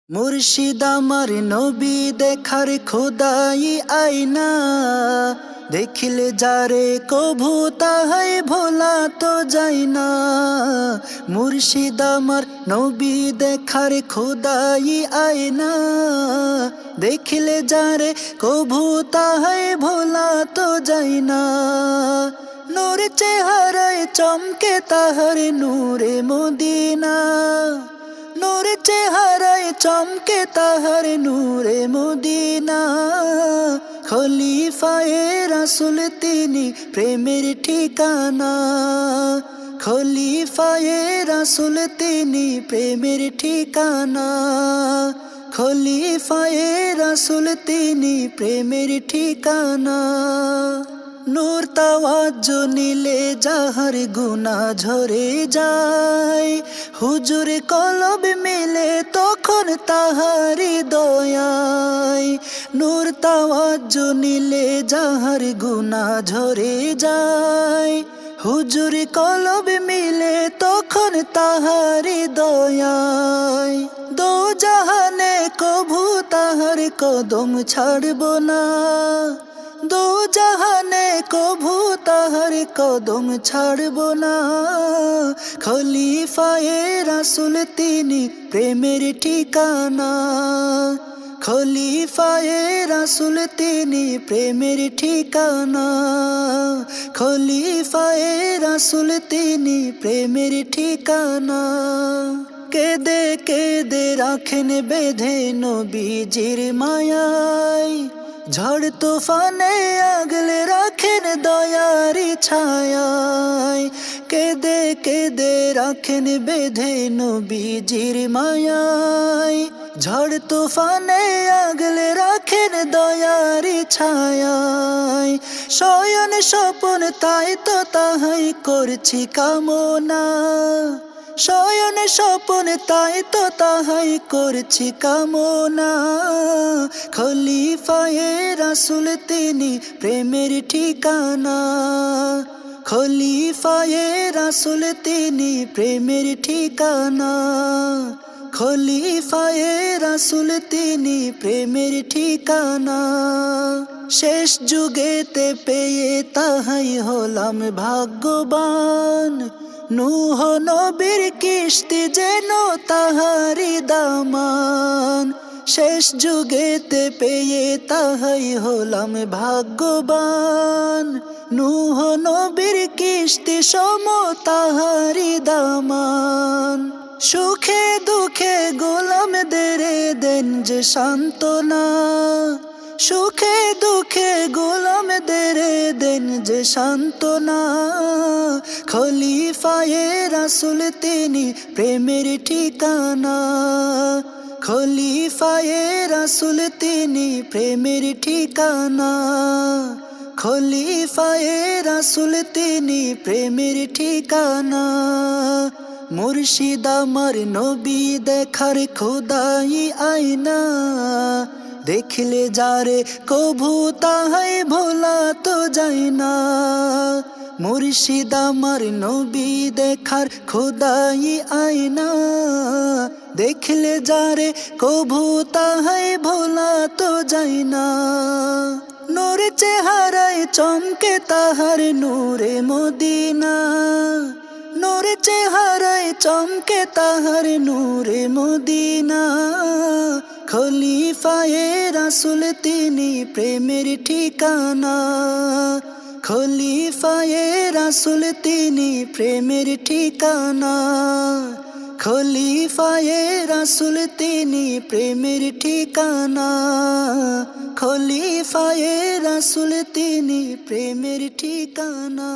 মুর্শিদ আমার নবী দেখার খোদাই আয়না, দেখিলে যারে কভু তাহাই ভোলা তো যায় না। মুর্শিদ আমার নবী দেখার খোদাই আয়না, দেখিলে যারে কভু তাহাই ভোলা তো যায় না। নূর চেহারায় চমকে তাহার নূরে মদিনা, নূর চেহারায় চমকে তাহার নূরে মদিনা। খলিফায়ে রাসূল তিনি প্রেমের ঠিকানা, খলিফায়ে রাসূল তিনি প্রেমের ঠিকানা, খলিফায়ে রাসূল তিনি প্রেমের ঠিকানা। নূর তাওয়াজ্জু নিলে যাহার গুনাহ ঝরে যায়, হুজুর কলব মিলে তখন তাহারি দয়ায়। নূর তাওয়াজ্জু নিলে যাহার গুনাহ ঝরে যায়, হুজুর কলব মিলে তখন তাহারি দয়ায়। দো জাহানে কভু তাহার কদম ছাড়ব না, দো জাহানে কভু তাহার কদম ছাড়ব না। খলিফায়ে রাসূল তিনি প্রেমের ঠিকানা, খলিফায়ে রাসূল তিনি প্রেমের ঠিকানা, খলিফায়ে রাসূল তিনি প্রেমের ঠিকানা। কেদে কেদে রাখেন বেঁধে নবীজির মায়ায়, ঝড় তুফানে আগলে রাখেন দয়ারি ছায়ায়। কেদে কেদে রাখেন বেঁধে নবীজির মায়ায়, ঝড় তুফানে আগলে রাখেন দয়ারি ছায়ায়। শয়ন স্বপন তাই তো তাহাই করছি কামনা, শয়ন স্বপন তাই তো তাহাই করছি কামনা। খলিফায়ে রাসূল তিনি প্রেমের ঠিকানা, খলিফায়ে রাসূল তিনি প্রেমের ঠিকানা, খলিফায়ে রাসূল তিনি প্রেমের ঠিকানা। শেষ যুগেতে পেয়ে তাহাই হলাম ভাগ্যবান, নূহ নবীর কিস্তি যেন তাহারি দামান। শেষ যুগেতে পেয়ে তাহাই হলাম ভাগ্যবান, নূহ নবীর কিস্তি সম তাহারি দামান। সুখে দুঃখে গোলামদের দেন যে সান্ত্বনা, সুখে দুঃখে গোলামদের দেন যে সান্ত্বনা। খলিফায়ে রাসূল তিনি প্রেমের ঠিকানা, খলিফায়ে রাসূল তিনি প্রেমের ঠিকানা, খলিফায়ে রাসূল তিনি প্রেমের ঠিকানা। মুর্শিদ আমার নবী দেখার খোদাই আয়না, দেখলে যারে কভু তাহাই ভোলা তো যায় না। মুর্শিদ আমার নবী দেখার খোদাই আয়না, দেখলে যারে কভু তাহাই ভোলা তো যায় না। নূর চেহারায় চমকে তাহার নূরে মদিনা, নূর চেহারায় চমকে তাহার নূরে মদিনা। খলিফায়ে রাসূল তিনি প্রেমের ঠিকানা, খলিফায়ে রাসূল তিনি প্রেমের ঠিকানা, খলিফায়ে রাসূল তিনি প্রেমের ঠিকানা, খলিফায়ে রাসূল তিনি প্রেমের ঠিকানা।